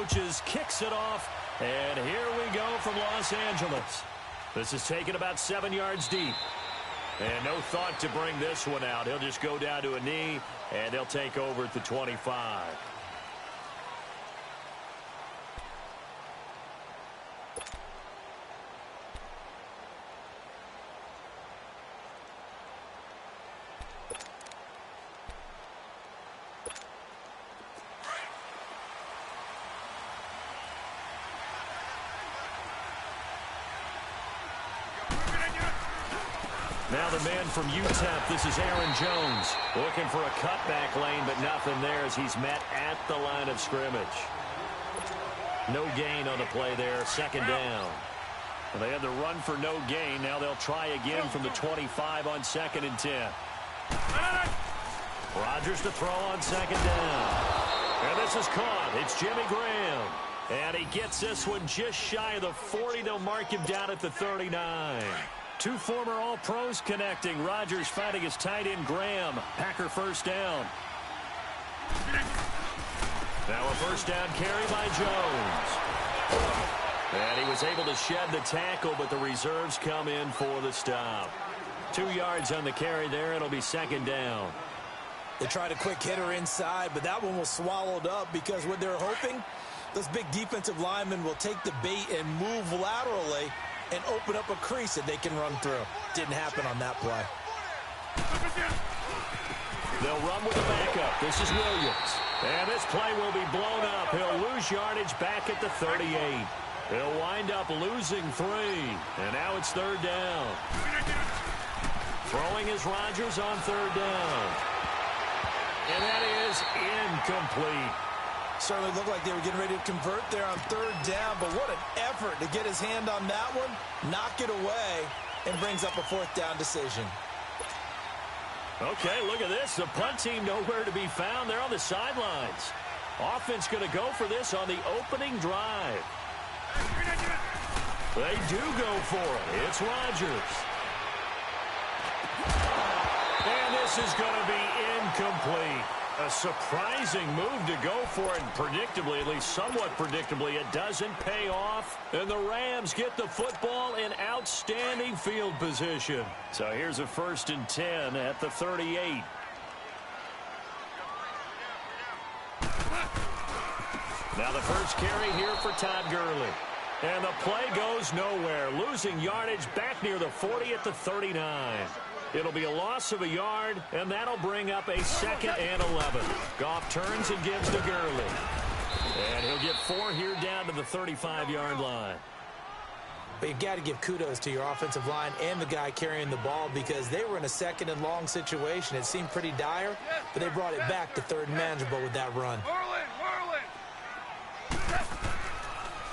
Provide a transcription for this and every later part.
approaches, kicks it off, and here we go from Los Angeles. This is taken about 7 yards deep. And no thought to bring this one out. He'll just go down to a knee, and they'll take over at the 25. Now the man from UTEP, this is Aaron Jones, looking for a cutback lane, but nothing there as he's met at the line of scrimmage. No gain on the play there, second down. Well, they had the run for no gain. Now they'll try again from the 25 on 2nd and 10. Rodgers to throw on 2nd down. And this is caught. It's Jimmy Graham. And he gets this one just shy of the 40. They'll mark him down at the 39. Two former All-Pros connecting. Rodgers finding his tight end, Graham. Packer first down. Now a first down carry by Jones. And he was able to shed the tackle, but the reserves come in for the stop. 2 yards on the carry there. It'll be second down. They tried a quick hitter inside, but that one was swallowed up because what they're hoping, those big defensive linemen will take the bait and move laterally and open up a crease that they can run through. Didn't happen on that play. They'll run with the backup. This is Williams. And this play will be blown up. He'll lose yardage back at the 38. He'll wind up losing 3. And now it's third down. Throwing is Rodgers on third down. And that is incomplete. Certainly looked like they were getting ready to convert there on third down, but what an effort to get his hand on that one, knock it away, and brings up a fourth down decision. Okay, look at this. The punt team nowhere to be found. They're on the sidelines. Offense going to go for this on the opening drive. They do go for it. It's Rodgers. And this is going to be incomplete. A surprising move to go for it, and predictably, at least somewhat predictably, it doesn't pay off. And the Rams get the football in outstanding field position. So here's a 1st and 10 at the 38. Now the first carry here for Todd Gurley. And the play goes nowhere. Losing yardage back near the 40 at the 39. It'll be a loss of a yard, and that'll bring up a 2nd and 11. Goff turns and gives to Gurley. And he'll get 4 here down to the 35-yard line. But you've got to give kudos to your offensive line and the guy carrying the ball because they were in a 2nd and long situation. It seemed pretty dire, but they brought it back to 3rd and manageable with that run.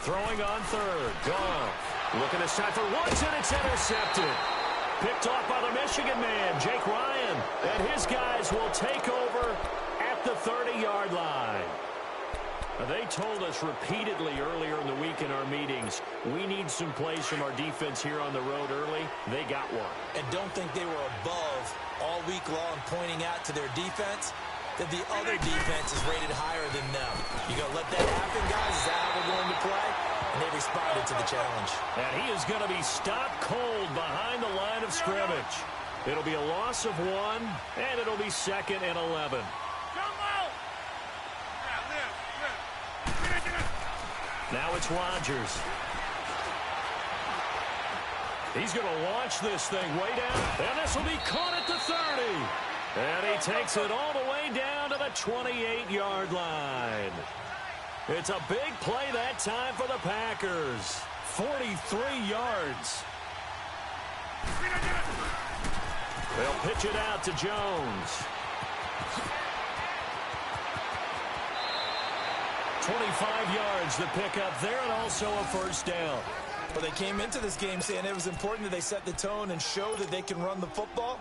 Throwing on 3rd. Goff looking this time for once, and it's intercepted. Picked off by the Michigan man, Jake Ryan. And his guys will take over at the 30-yard line. They told us repeatedly earlier in the week in our meetings, we need some plays from our defense here on the road early. They got one. And don't think they were above all week long pointing out to their defense that the other defense is rated higher than them. You going to let that happen, guys? Is that how they're going to play? And they responded to the challenge. And he is going to be stopped cold behind the line of scrimmage. It'll be a loss of 1, and it'll be 2nd and 11. Now it's Rodgers. He's going to launch this thing way down, and this will be caught at the 30. And he takes it all the way down to the 28-yard line. It's a big play that time for the Packers. 43 yards. They'll pitch it out to Jones. 25 yards to pick up there, and also a first down. Well, they came into this game saying it was important that they set the tone and show that they can run the football.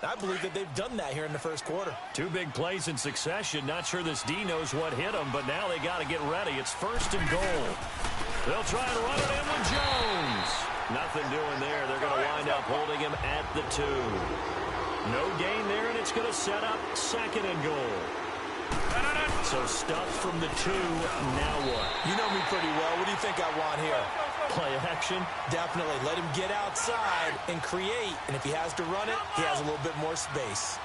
I believe that they've done that here in the first quarter. 2 big plays in succession. Not sure this D knows what hit them, but now they got to get ready. It's 1st and goal. They'll try and run it in with Jones. Nothing doing there. They're going to wind up holding him at the 2. No gain there, and it's going to set up 2nd and goal. So stuffed from the 2. Now what? You think I want here. Play action. Definitely. Let him get outside and create. And if he has to run it, he has a little bit more space.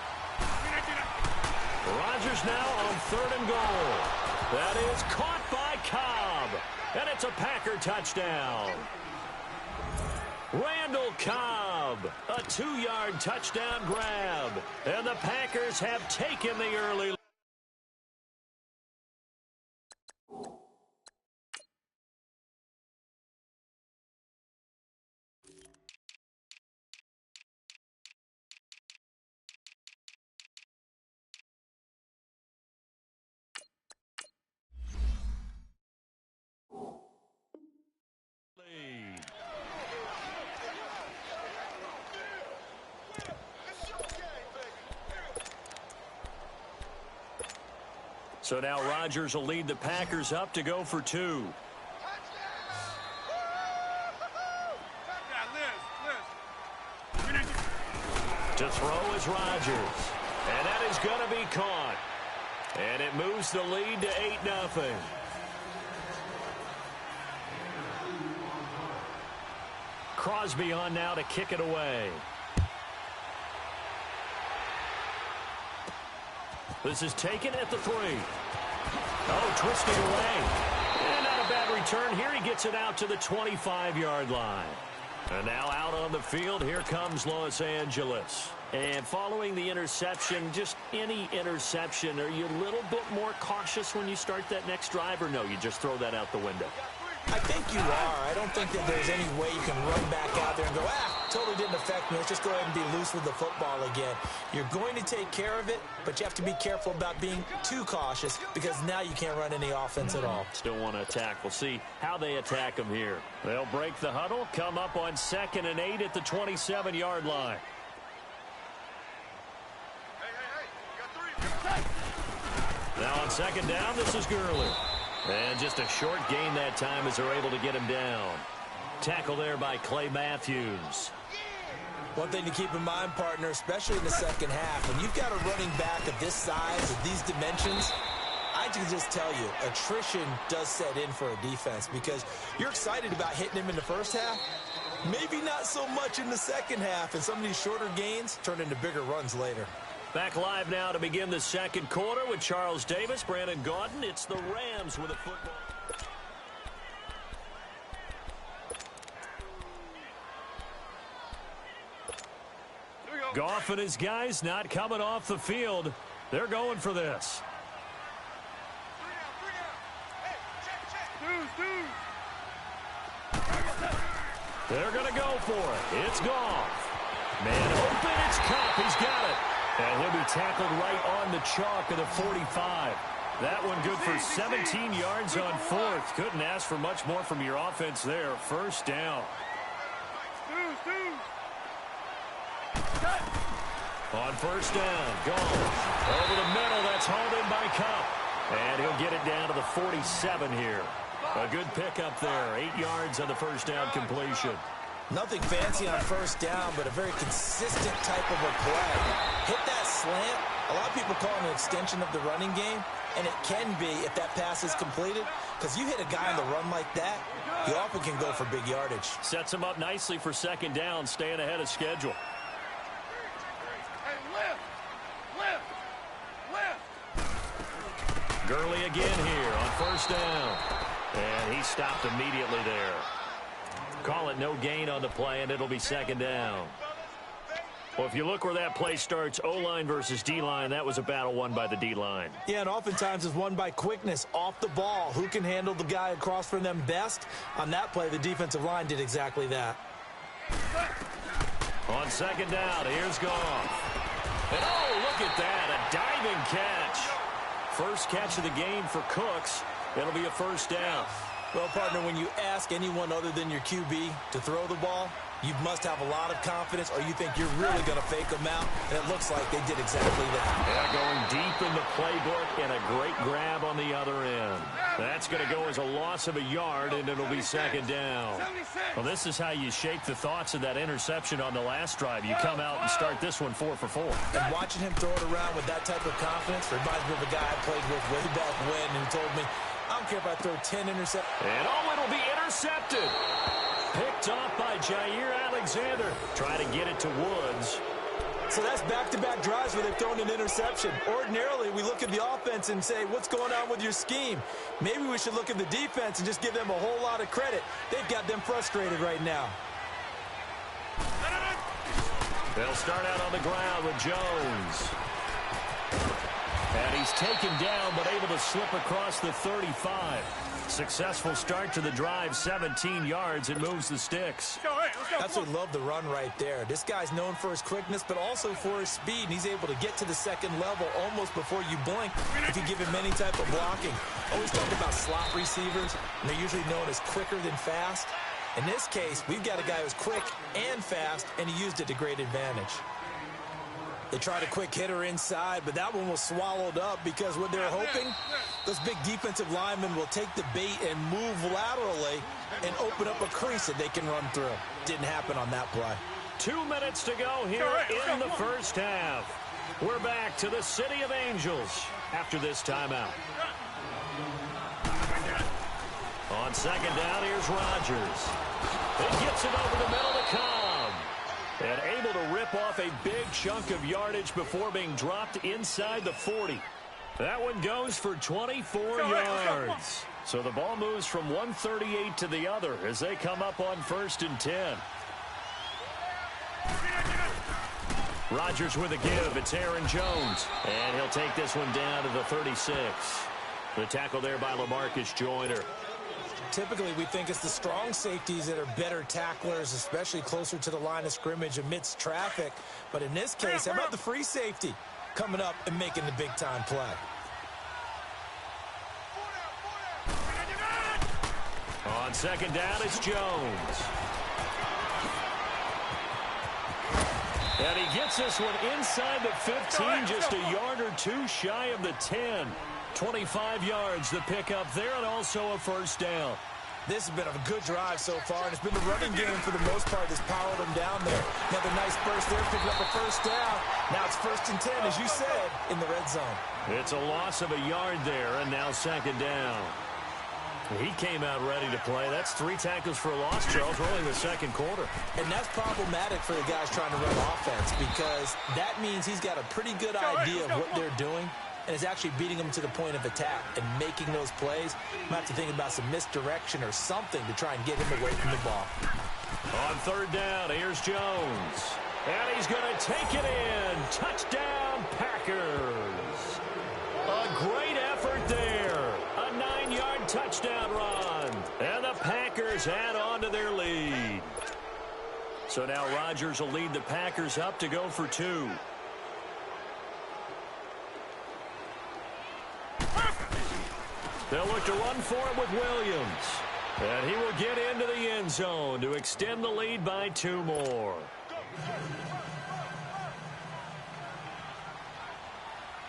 Rodgers now on 3rd and goal. That is caught by Cobb. And it's a Packer touchdown. Randall Cobb, a 2-yard touchdown grab. And the Packers have taken the early lead. So now Rodgers will lead the Packers up to go for 2. To throw is Rodgers. And that is going to be caught. And it moves the lead to 8-0. Crosby on now to kick it away. This is taken at the 3. Oh, twisting away. And not a bad return here. He gets it out to the 25-yard line. And now out on the field, here comes Los Angeles. And following the interception, just any interception, are you a little bit more cautious when you start that next drive, or no, you just throw that out the window? I think you are. I don't think that there's any way you can run back out there and go, totally didn't affect me. Let's just go ahead and be loose with the football again. You're going to take care of it, but you have to be careful about being too cautious because now you can't run any offense at all. Still want to attack. We'll see how they attack them here. They'll break the huddle, come up on 2nd and 8 at the 27-yard line. Now on 2nd down, this is Gurley. And just a short gain that time as they're able to get him down. Tackle there by Clay Matthews. One thing to keep in mind, partner, especially in the second half, when you've got a running back of this size, of these dimensions, I can just tell you, attrition does set in for a defense because you're excited about hitting him in the first half. Maybe not so much in the second half, and some of these shorter gains turn into bigger runs later. Back live now to begin the second quarter with Charles Davis, Brandon Gaudin. It's the Rams with a football. Goff and his guys not coming off the field. They're going for this. They're going to go for it. It's Goff. Man open, it's Kupp. He's got it. And he'll be tackled right on the chalk of the 45. That one good for 17 yards on 4th. Couldn't ask for much more from your offense there. First down. On first down, Goff over the middle. That's hauled in by Kupp. And he'll get it down to the 47 here. A good pickup there. 8 yards on the first down completion. Nothing fancy on first down, but a very consistent type of a play. Hit that slant. A lot of people call it an extension of the running game, and it can be if that pass is completed, because you hit a guy on the run like that, you often can go for big yardage. Sets him up nicely for second down, staying ahead of schedule. Gurley again here on first down. And he stopped immediately there. Call it no gain on the play, and it'll be second down. Well, if you look where that play starts, O-line versus D-line, that was a battle won by the D-line. Yeah, and oftentimes it's won by quickness off the ball. Who can handle the guy across from them best? On that play, the defensive line did exactly that. On second down, here's Goff. And oh, look at that, a diving catch. First catch of the game for Cooks. It'll be a first down. Well, partner, when you ask anyone other than your QB to throw the ball, you must have a lot of confidence, or you think you're really going to fake them out, and it looks like they did exactly that. Yeah, going deep in the playbook, and a great grab on the other end. That's going to go as a loss of a yard, and it'll be second down. Well, this is how you shake the thoughts of that interception on the last drive. You come out and start this one 4 for 4. And watching him throw it around with that type of confidence reminds me of a guy I played with way back when who told me, I'm don't care if I throw 10 interceptions. And it'll be intercepted. Picked off by Jair Alexander. Try to get it to Woods. So that's back-to-back drives where they've thrown an interception. Ordinarily, we look at the offense and say, what's going on with your scheme? Maybe we should look at the defense and just give them a whole lot of credit. They've got them frustrated right now. They'll start out on the ground with Jones. And he's taken down, but able to slip across the 35. Successful start to the drive, 17 yards, and moves the sticks. Absolutely love the run right there. This guy's known for his quickness, but also for his speed, and he's able to get to the second level almost before you blink if you give him any type of blocking. Always talk about slot receivers, and they're usually known as quicker than fast. In this case, we've got a guy who's quick and fast, and he used it to great advantage. They tried a quick hitter inside, but that one was swallowed up because what they're hoping, those big defensive linemen will take the bait and move laterally and open up a crease that they can run through. Didn't happen on that play. 2 minutes to go here in the first half. We're back to the City of Angels after this timeout. On second down, here's Rodgers. He gets it over the middle to Cobb. And able to rip off a big chunk of yardage before being dropped inside the 40. That one goes for 24 yards. So the ball moves from 138 to the other as they come up on 1st and 10. Rodgers with a give. It's Aaron Jones. And he'll take this one down to the 36. The tackle there by LaMarcus Joyner. Typically, we think it's the strong safeties that are better tacklers, especially closer to the line of scrimmage amidst traffic. But in this case, how about the free safety coming up and making the big-time play? On second down, it's Jones. And he gets this one inside the 15, just a yard or two shy of the 10. 25 yards the pickup there, and also a first down. This has been a good drive so far, and it's been the running game for the most part that's powered them down there. Another nice burst there, picking up a first down. Now it's 1st and 10, as you said, in the red zone. It's a loss of a yard there, and now second down. He came out ready to play. That's 3 tackles for a loss, Charles, rolling the second quarter. And that's problematic for the guys trying to run offense because that means he's got a pretty good idea of what they're doing and is actually beating them to the point of attack and making those plays. Might have to think about some misdirection or something to try and get him away from the ball. On third down, here's Jones. And he's going to take it in. Touchdown, Packers. A great effort there. A 9-yard touchdown run. And the Packers add on to their lead. So now Rodgers will lead the Packers up to go for 2. They'll look to run for it with Williams. And he will get into the end zone to extend the lead by 2 more.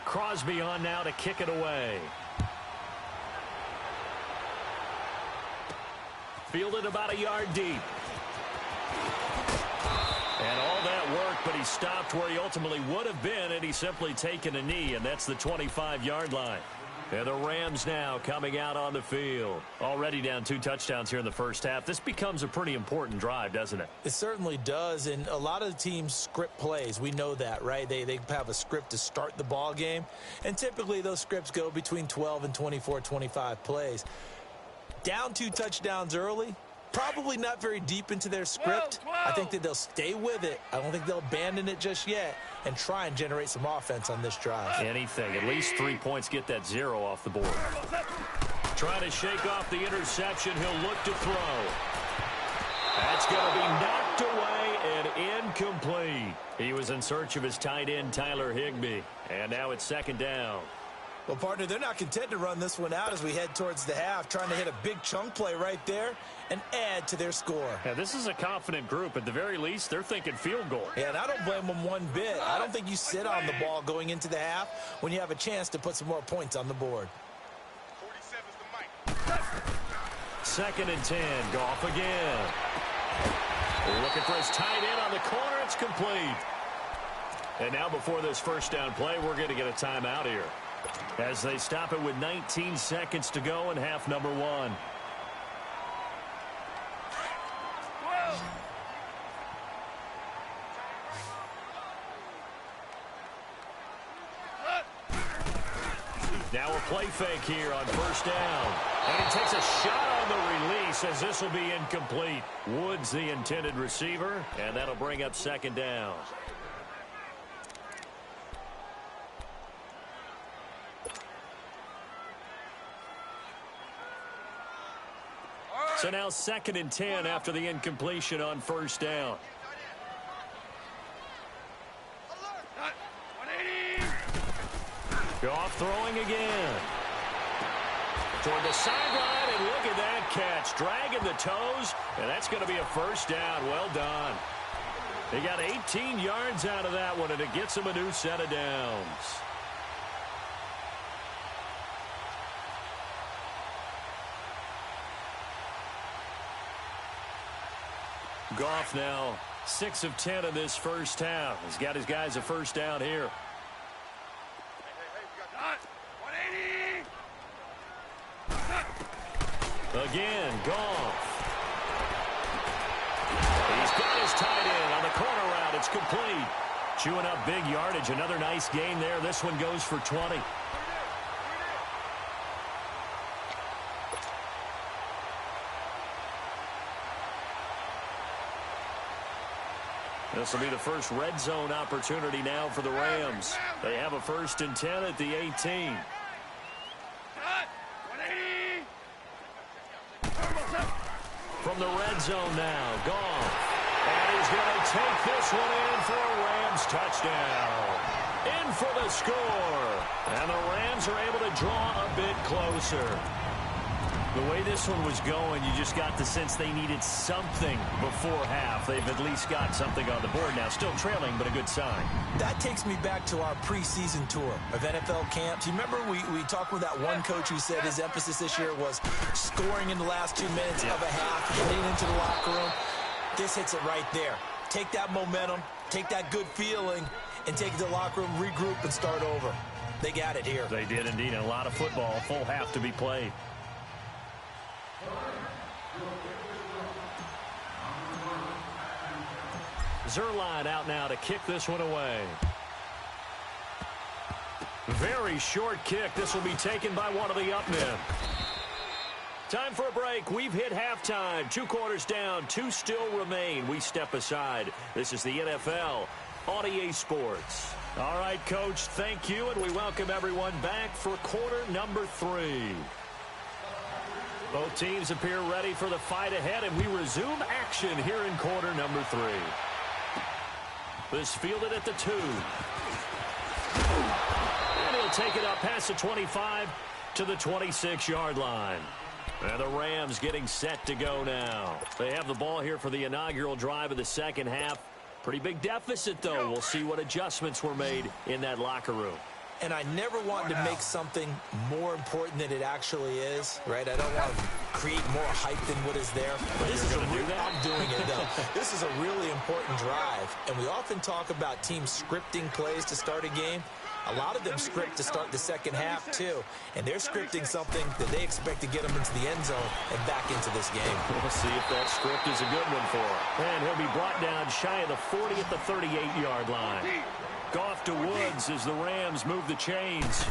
Crosby on now to kick it away. Fielded about a yard deep. And all that work, but he stopped where he ultimately would have been, and he's simply taken a knee, and that's the 25-yard line. And the Rams now coming out on the field. Already down 2 touchdowns here in the first half. This becomes a pretty important drive, doesn't it? It certainly does, and a lot of the teams script plays. We know that, right? They have a script to start the ball game, and typically those scripts go between 12 and 24, 25 plays. Down 2 touchdowns early, probably not very deep into their script. I think that they'll stay with it. I don't think they'll abandon it just yet and try and generate some offense on this drive. Anything. At least 3 points, get that 0 off the board. Trying to shake off the interception. He'll look to throw. That's going to be knocked away and incomplete. He was in search of his tight end, Tyler Higbee. And now it's second down. Well, partner, they're not content to run this one out as we head towards the half, trying to hit a big chunk play right there and add to their score. Yeah, this is a confident group. At the very least, they're thinking field goal. Yeah, and I don't blame them one bit. I don't think you sit on the ball going into the half when you have a chance to put some more points on the board. 2nd and 10. Goff again. Looking for his tight end on the corner. It's complete. And now before this first down play, we're going to get a timeout here. as they stop it with 19 seconds to go in half number one. Now a play fake here on first down. And he takes a shot on the release as this will be incomplete. Woods the intended receiver, and that'll bring up second down. So now 2nd and 10 after the incompletion on first down. Goff throwing again. Toward the sideline, and look at that catch. Dragging the toes, and that's going to be a first down. Well done. He got 18 yards out of that one, and it gets him a new set of downs. Goff now 6 of 10 in this first half. He's got his guys a first down here. Again, Goff. He's got his tight end on the corner route. It's complete. Chewing up big yardage. Another nice gain there. This one goes for 20. This will be the first red zone opportunity now for the Rams. They have a 1st and 10 at the 18. From the red zone now, Goff. And he's going to take this one in for a Rams touchdown. In for the score. And the Rams are able to draw a bit closer. The way this one was going, you just got the sense they needed something before half. They've at least got something on the board now. Still trailing, but a good sign. That takes me back to our preseason tour of NFL camps. You remember we talked with that one coach who said his emphasis this year was scoring in the last 2 minutes of a half, getting into the locker room. This hits it right there. Take that momentum, take that good feeling, and take it to the locker room, regroup, and start over. They got it here. They did indeed. A lot of football, full half to be played. Zerline out now to kick this one away. Very short kick. This will be taken by one of the up men. Time for a break. We've hit halftime. 2 quarters down. 2 still remain. We step aside. This is the NFL on EA Sports. All right, Coach, thank you, and we welcome everyone back for quarter number 3. Both teams appear ready for the fight ahead, and we resume action here in quarter number 3. This fielded at the 2. And he'll take it up past the 25 to the 26-yard line. And the Rams getting set to go now. They have the ball here for the inaugural drive of the second half. Pretty big deficit, though. We'll see what adjustments were made in that locker room. And I never want to make something more important than it actually is, right? I don't want to create more hype than what is there. But this is I'm doing it, though. This is a really important drive. And we often talk about teams scripting plays to start a game. A lot of them script to start the second half, too. And they're scripting something that they expect to get them into the end zone and back into this game. We'll see if that script is a good one for him. And he'll be brought down shy of the 40 at the 38-yard line. Goff to Woods as the Rams move the chains.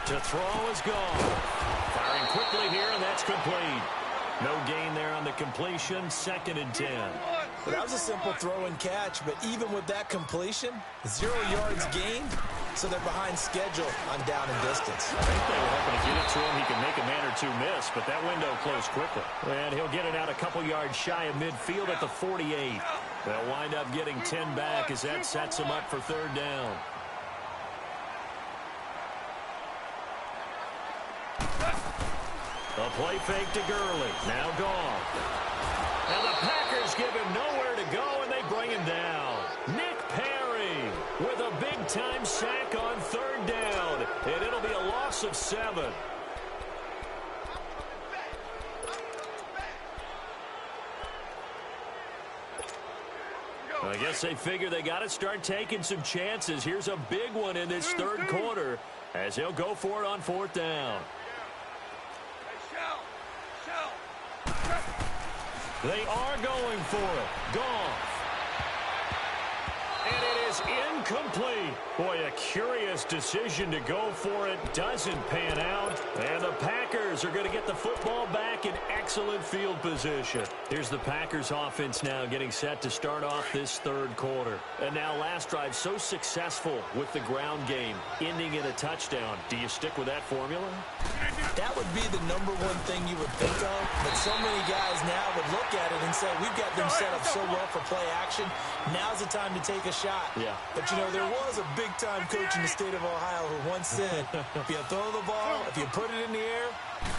To throw is Goff. Firing quickly here, and that's complete. No gain there on the completion. 2nd and 10. Well, that was a simple throw and catch, but even with that completion, 0 yards gained, so they're behind schedule on down and distance. I think they were hoping to get it to him. He can make a man or 2 miss, but that window closed quickly. And he'll get it out a couple yards shy of midfield at the 48. They'll wind up getting 10 back as that sets him up for 3rd down. A play fake to Gurley. Now Goff. And the Packers give him nowhere to go, and they bring him down. Nick Perry with a big-time sack on 3rd down, and it'll be a loss of 7. I guess they figure they got to start taking some chances. Here's a big one in this 3rd quarter. as he'll go for it on 4th down. They are going for it. Goff. And it is incomplete. Boy, a curious decision to go for it. Doesn't pan out. And the Packers are going to get the football back in excellent field position. Here's the Packers offense now getting set to start off this 3rd quarter. And now last drive so successful with the ground game, ending in a touchdown. Do you stick with that formula? That would be the #1 thing you would think of, but so many guys now would look at it and say, we've got them set up so well for play action. Now's the time to take a shot. Yeah. But, you know, there was a big-time coach in the state of Ohio who once said, if you throw the ball, if you put it in the air,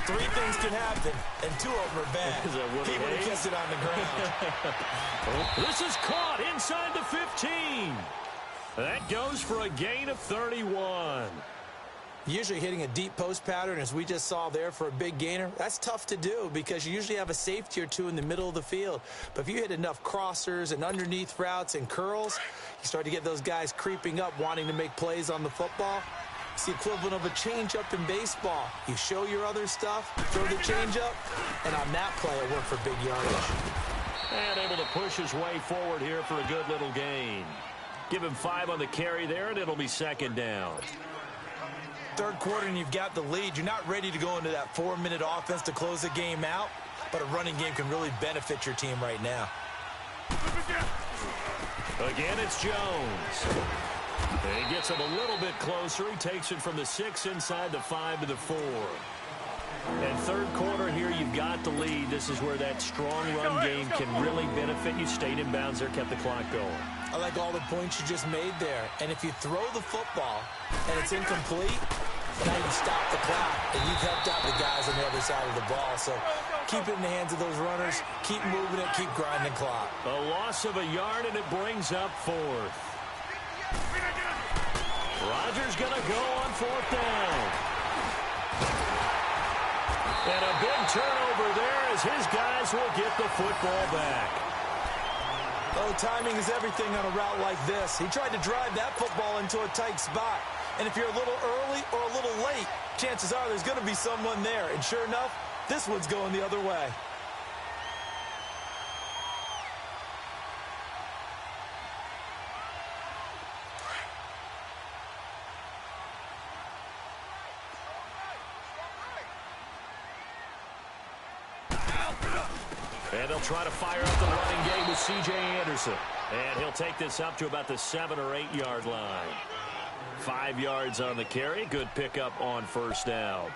3 things can happen, and 2 of them are bad. He would have kissed it on the ground. This is caught inside the 15. That goes for a gain of 31. Usually hitting a deep post pattern, as we just saw there, for a big gainer, that's tough to do because you usually have a safety or 2 in the middle of the field. But if you hit enough crossers and underneath routes and curls, you start to get those guys creeping up, wanting to make plays on the football. It's the equivalent of a changeup in baseball. You show your other stuff, throw the changeup, and on that play, it worked for big yardage. And able to push his way forward here for a good little gain. Give him 5 on the carry there, and it'll be 2nd down. 3rd quarter and you've got the lead. You're not ready to go into that 4-minute offense to close the game out, but a running game can really benefit your team right now. Again, it's Jones. And he gets him a little bit closer. He takes it from the 6 inside the 5 to the 4. And 3rd quarter here, you've got the lead. This is where that strong run game can really benefit you. Stayed in bounds there, kept the clock going. I like all the points you just made there. And if you throw the football and it's incomplete, now you stop the clock and you've helped out the guys on the other side of the ball. So keep it in the hands of those runners. Keep moving it. Keep grinding clock. A loss of a yard, and it brings up 4th. Rodgers going to go on 4th down. And a big turnover there as his guys will get the football back. Oh, timing is everything on a route like this. He tried to drive that football into a tight spot. And if you're a little early or a little late, chances are there's going to be someone there. And sure enough, this one's going the other way. And they'll try to fire up the running game with C.J. Anderson. And he'll take this up to about the 7 or 8 yard line. 5 yards on the carry. Good pickup on 1st down.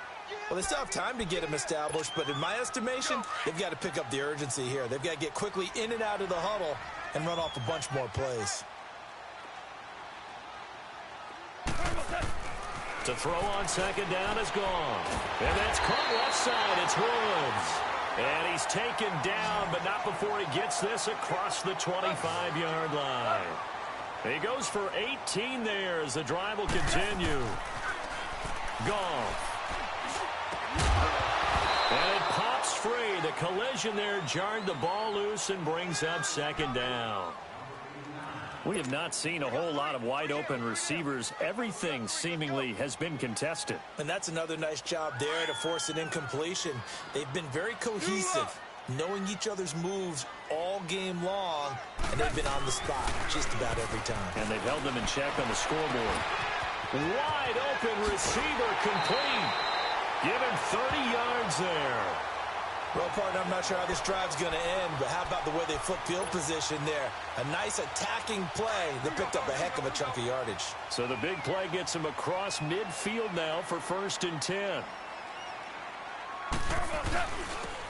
Well, they still have time to get him established, but in my estimation, they've got to pick up the urgency here. They've got to get quickly in and out of the huddle and run off a bunch more plays. To throw on 2nd down is gone. And that's caught left side. It's Woods. And he's taken down, but not before he gets this across the 25-yard line. He goes for 18 there as the drive will continue. Goff. And it pops free. The collision there jarred the ball loose and brings up 2nd down. We have not seen a whole lot of wide-open receivers. Everything seemingly has been contested. And that's another nice job there to force an incompletion. They've been very cohesive, knowing each other's moves all game long, and they've been on the spot just about every time. And they've held them in check on the scoreboard. Wide open receiver complete. Give him 30 yards there. Well, partner, I'm not sure how this drive's going to end, but how about the way they flip field position there? A nice attacking play that picked up a heck of a chunk of yardage. So the big play gets him across midfield now for 1st and 10.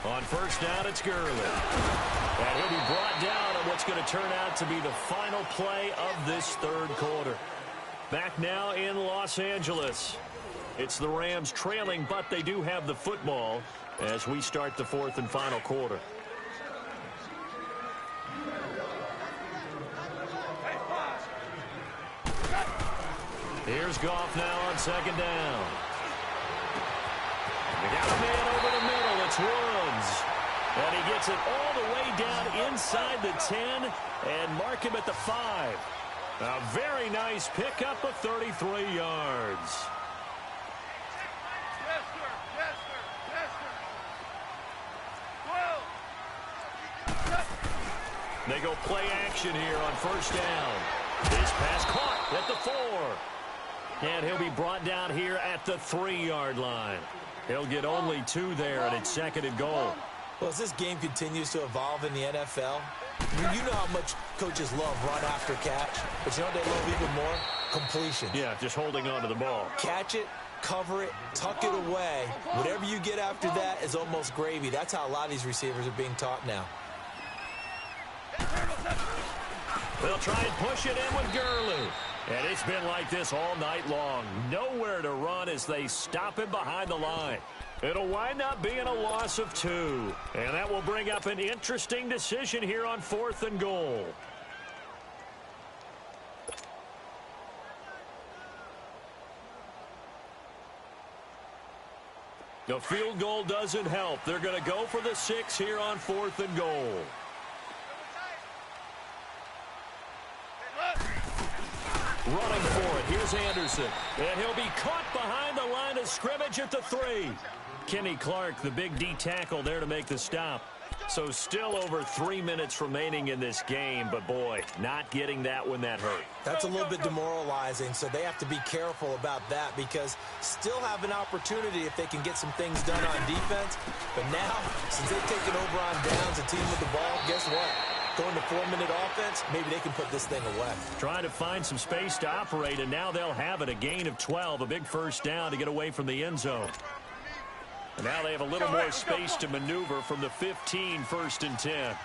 On 1st down, it's Gurley. And he'll be brought down on what's going to turn out to be the final play of this 3rd quarter. Back now in Los Angeles. It's the Rams trailing, but they do have the football as we start the 4th and final quarter. Here's Goff now on 2nd down. They got a man over the middle. It's Woods. And he gets it all the way down inside the 10 and mark him at the 5. A very nice pickup of 33 yards. They go play action here on first down. His pass caught at the 4. And he'll be brought down here at the 3-yard line. He'll get only 2 there, and it's 2nd and goal. Well, as this game continues to evolve in the NFL, you know how much coaches love run after catch, but you know what they love even more? Completion. Yeah, just holding on to the ball. Catch it, cover it, tuck it away. Whatever you get after that is almost gravy. That's how a lot of these receivers are being taught now. They'll try and push it in with Gurley. And it's been like this all night long. Nowhere to run as they stop him behind the line. It'll wind up being a loss of 2. And that will bring up an interesting decision here on 4th and goal. The field goal doesn't help. They're going to go for the 6 here on 4th and goal. Running for it. Here's Anderson. And he'll be caught behind the line of scrimmage at the 3. Kenny Clark, the big D tackle there to make the stop. So still over 3 minutes remaining in this game. But, boy, not getting that when that hurt. That's a little bit demoralizing, so they have to be careful about that because still have an opportunity if they can get some things done on defense. But now, since they've taken over on downs, a team with the ball, guess what? Going to 4-minute offense, maybe they can put this thing away. Trying to find some space to operate, and now they'll have it. A gain of 12, a big first down to get away from the end zone. And now they have a little more space to maneuver from the 15, 1st and 10.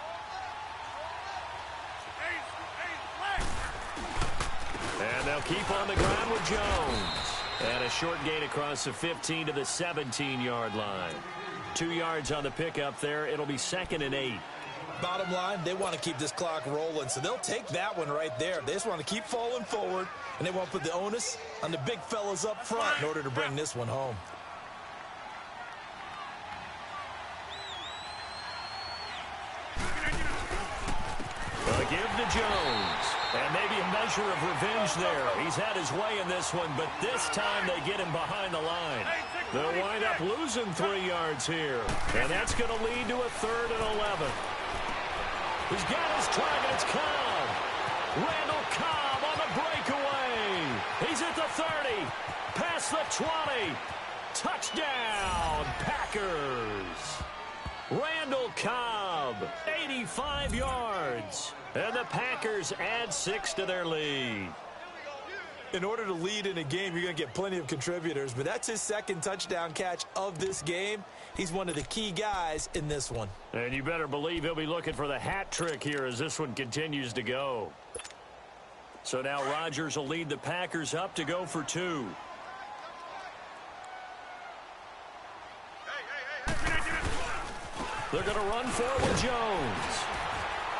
And they'll keep on the ground with Jones. And a short gain across the 15 to the 17-yard line. 2 yards on the pickup there. It'll be 2nd and 8. Bottom line, they want to keep this clock rolling, so they'll take that one right there. They just want to keep falling forward, and they want to put the onus on the big fellas up front in order to bring this one home. A give to Jones. And maybe a measure of revenge there. He's had his way in this one, but this time they get him behind the line. They'll wind up losing 3 yards here. And that's going to lead to a 3rd and 11. He's got his target. It's Cobb. Randall Cobb on the breakaway. He's at the 30. Past the 20. Touchdown, Packers. Randall Cobb, 85 yards. And the Packers add 6 to their lead. In order to lead in a game, you're going to get plenty of contributors, but that's his 2nd touchdown catch of this game. He's one of the key guys in this one. And you better believe he'll be looking for the hat trick here as this one continues to go. So now Rodgers will lead the Packers up to go for 2. They're going to run forward Jones.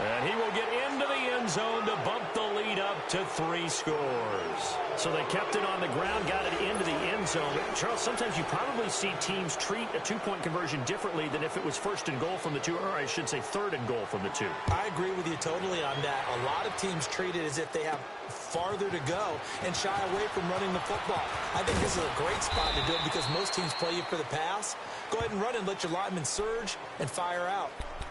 And he will get into the end zone to bump the lead up to 3 scores. So they kept it on the ground, got it into the end zone. Charles, sometimes you probably see teams treat a 2-point conversion differently than if it was 1st and goal from the 2, or I should say 3rd and goal from the 2. I agree with you totally on that. A lot of teams treat it as if they have farther to go and shy away from running the football. I think this is a great spot to do it because most teams play you for the pass. Go ahead and run and let your linemen surge and fire out.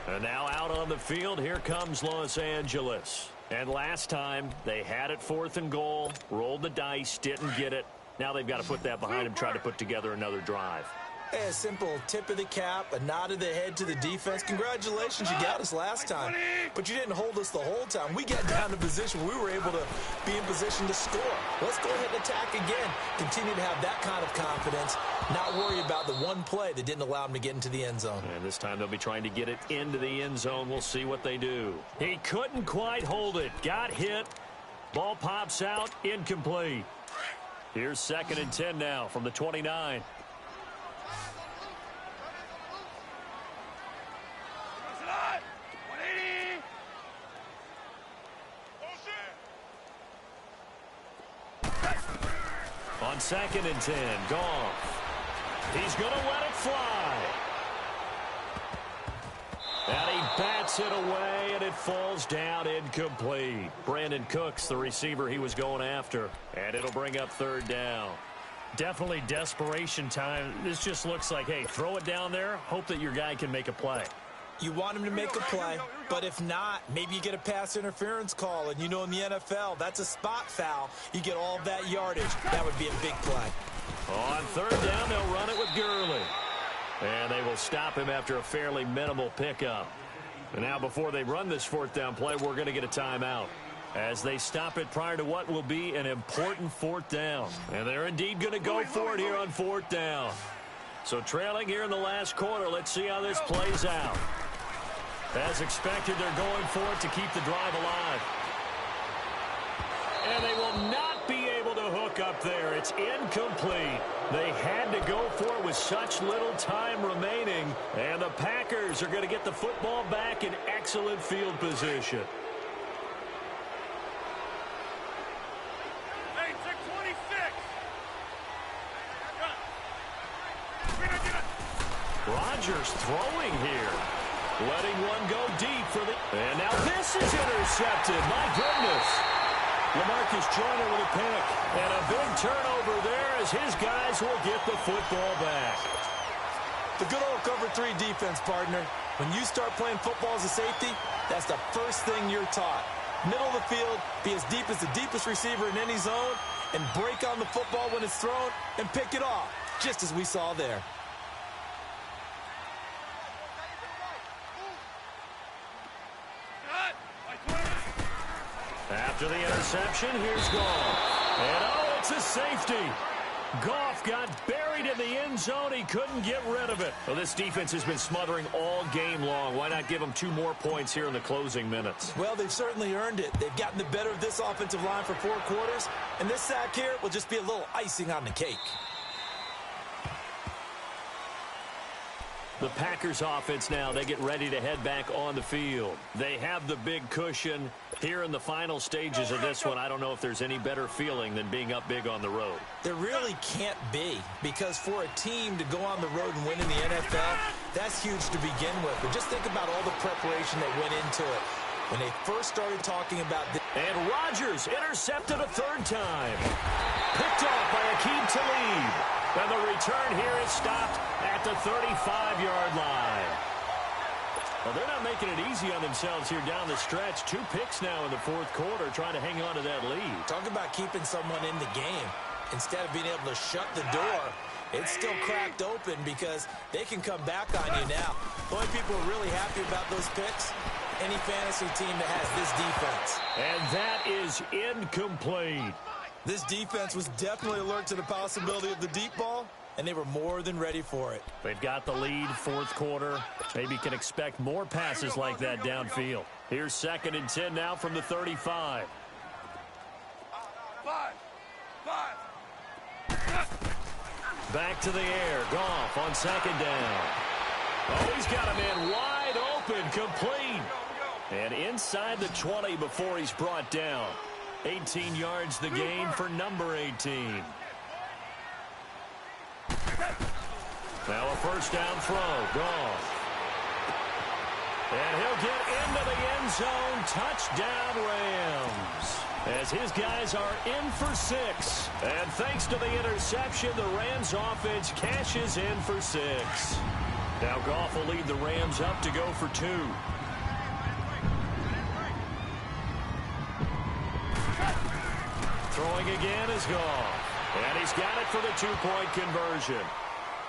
And now out on the field, here comes Los Angeles. And last time, they had it 4th and goal, rolled the dice, didn't get it. Now they've got to put that behind them, try to put together another drive. A simple tip of the cap, a nod of the head to the defense. Congratulations, you got us last time. But you didn't hold us the whole time. We got down to position. We were able to be in position to score. Let's go ahead and attack again. Continue to have that kind of confidence. Not worry about the one play that didn't allow them to get into the end zone. And this time they'll be trying to get it into the end zone. We'll see what they do. He couldn't quite hold it. Got hit. Ball pops out. Incomplete. Here's 2nd and 10 now from the 29. On 2nd and 10, Goff. He's going to let it fly. And he bats it away, and it falls down incomplete. Brandon Cooks, the receiver he was going after. And it'll bring up 3rd down. Definitely desperation time. This just looks like, hey, throw it down there, hope that your guy can make a play. You want him to make a play, but if not, maybe you get a pass interference call, and you know in the NFL, that's a spot foul. You get all of that yardage. That would be a big play. On third down, they'll run it with Gurley. And they will stop him after a fairly minimal pickup. And now before they run this fourth down play, we're going to get a timeout, as they stop it prior to what will be an important fourth down. And they're indeed going to go for it here on fourth down. So trailing here in the last quarter, let's see how this plays out. As expected, they're going for it to keep the drive alive. And they will not be able to hook up there. It's incomplete. They had to go for it with such little time remaining. And the Packers are going to get the football back in excellent field position. Hey, 626. Rodgers throwing here. Letting one go deep for the... And now this is intercepted. My goodness. LaMarcus Joyner with a pick. And a big turnover there as his guys will get the football back. The good old cover 3 defense, partner. When you start playing football as a safety, that's the first thing you're taught. Middle of the field, be as deep as the deepest receiver in any zone, and break on the football when it's thrown and pick it off, just as we saw there. After the interception, here's Goff. And oh, it's a safety. Goff got buried in the end zone. He couldn't get rid of it. Well, this defense has been smothering all game long. Why not give them 2 more points here in the closing minutes? Well, they've certainly earned it. They've gotten the better of this offensive line for 4 quarters, and this sack here will just be a little icing on the cake. The Packers offense now, they get ready to head back on the field. They have the big cushion here in the final stages of this one. I don't know if there's any better feeling than being up big on the road. There really can't be, because for a team to go on the road and win in the NFL, that's huge to begin with. But just think about all the preparation that went into it. When they first started talking about this. And Rodgers intercepted a 3rd time. Picked off by Akeem Talib. And the return here is stopped at the 35-yard line. Well, they're not making it easy on themselves here down the stretch. 2 picks now in the 4th quarter, trying to hang on to that lead. Talk about keeping someone in the game. Instead of being able to shut the door, it's still cracked open because they can come back on you now. The only people who are really happy about those picks, any fantasy team that has this defense. And that is incomplete. This defense was definitely alert to the possibility of the deep ball, and they were more than ready for it. They've got the lead, 4th quarter. Maybe can expect more passes like that downfield. Here's 2nd and 10 now from the 35. 5. Back to the air. Goff on 2nd down. Oh, he's got a man wide open, complete. And inside the 20 before he's brought down. 18 yards the gain for number 18. Now a 1st down throw. Goff. And he'll get into the end zone. Touchdown, Rams. As his guys are in for 6. And thanks to the interception, the Rams offense cashes in for 6. Now Goff will lead the Rams up to go for 2. Throwing again is Goff. And he's got it for the 2-point conversion.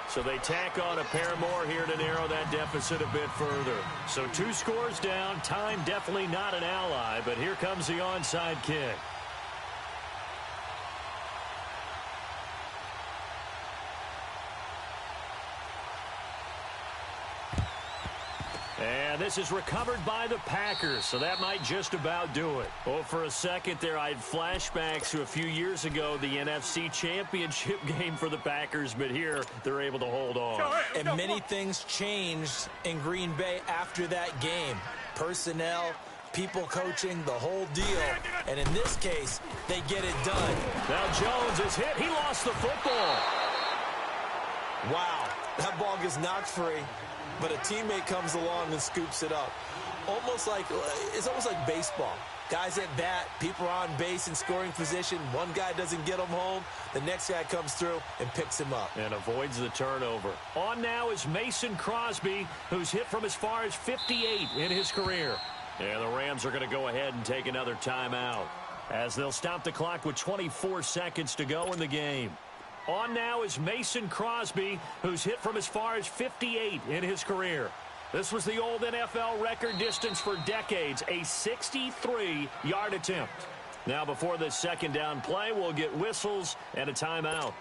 So they tack on a pair more here to narrow that deficit a bit further. So 2 scores down. Time definitely not an ally, but here comes the onside kick. And this is recovered by the Packers, so that might just about do it. Oh, for a second there, I had flashbacks to a few years ago, the NFC Championship game for the Packers, but here they're able to hold on. And many things changed in Green Bay after that game. Personnel, people coaching, the whole deal. And in this case, they get it done. Now Jones is hit. He lost the football. Wow, that ball gets knocked free, but a teammate comes along and scoops it up. almost like baseball. Guys at bat, people are on base in scoring position. One guy doesn't get him home. The next guy comes through and picks him up. And avoids the turnover. On now is Mason Crosby, who's hit from as far as 58 in his career. And the Rams are going to go ahead and take another timeout, as they'll stop the clock with 24 seconds to go in the game. On now is Mason Crosby, who's hit from as far as 58 in his career. This was the old NFL record distance for decades, a 63-yard attempt. Now, before this second down play, we'll get whistles and a timeout.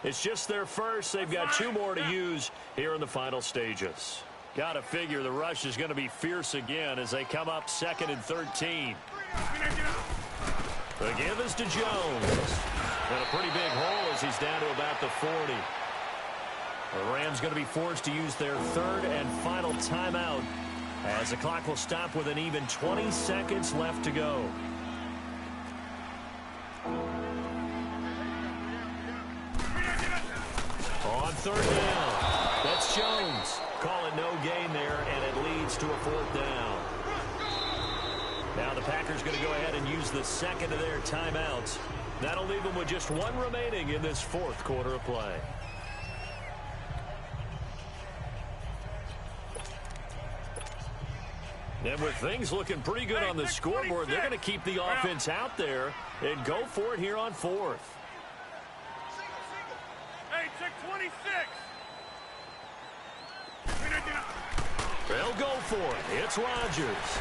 It's just their first. They've got 2 more to use here in the final stages. Got to figure the rush is going to be fierce again as they come up 2nd and 13. The give is to Jones. And a pretty big hole as he's down to about the 40. The Rams going to be forced to use their 3rd and final timeout as the clock will stop with an even 20 seconds left to go. On 3rd down, that's Jones. Calling no gain there, and it leads to a 4th down. Now the Packers going to go ahead and use the 2nd of their timeouts. That'll leave them with just 1 remaining in this 4th quarter of play. And with things looking pretty good on the scoreboard, they're going to keep the offense out there and go for it here on 4th. Hey, check 26. They'll go for it. It's Rodgers.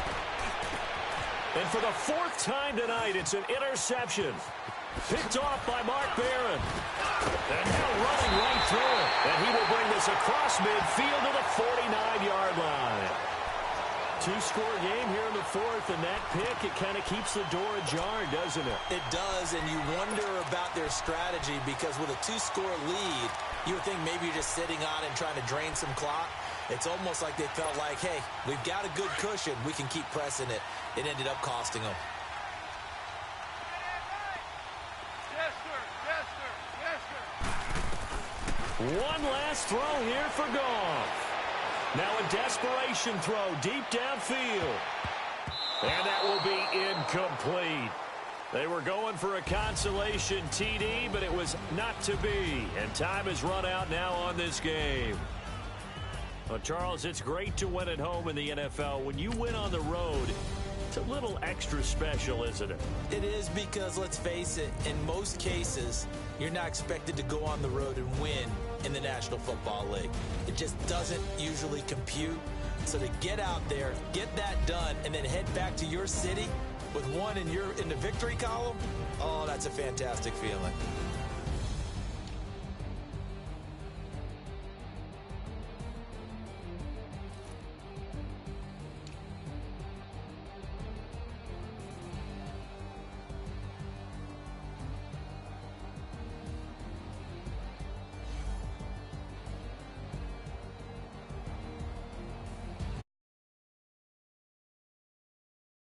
And for the 4th time tonight, it's an interception. Picked off by Mark Barron. And now running right through it. And he will bring this across midfield to the 49-yard line. 2-score game here in the 4th, and that pick, it kind of keeps the door ajar, doesn't it? It does, and you wonder about their strategy because with a 2-score lead, you would think maybe you're just sitting on it and trying to drain some clock. It's almost like they felt like, hey, we've got a good cushion. We can keep pressing it. It ended up costing them. Yes, sir. Yes, sir. Yes, sir. One last throw here for Goff. Now a desperation throw deep downfield. And that will be incomplete. They were going for a consolation TD, but it was not to be. And time has run out now on this game. Well, Charles, it's great to win at home in the NFL. When you win on the road, it's a little extra special, isn't it? It is because, let's face it, in most cases, you're not expected to go on the road and win in the National Football League. It just doesn't usually compute. So to get out there, get that done, and then head back to your city with one in the victory column, oh, that's a fantastic feeling.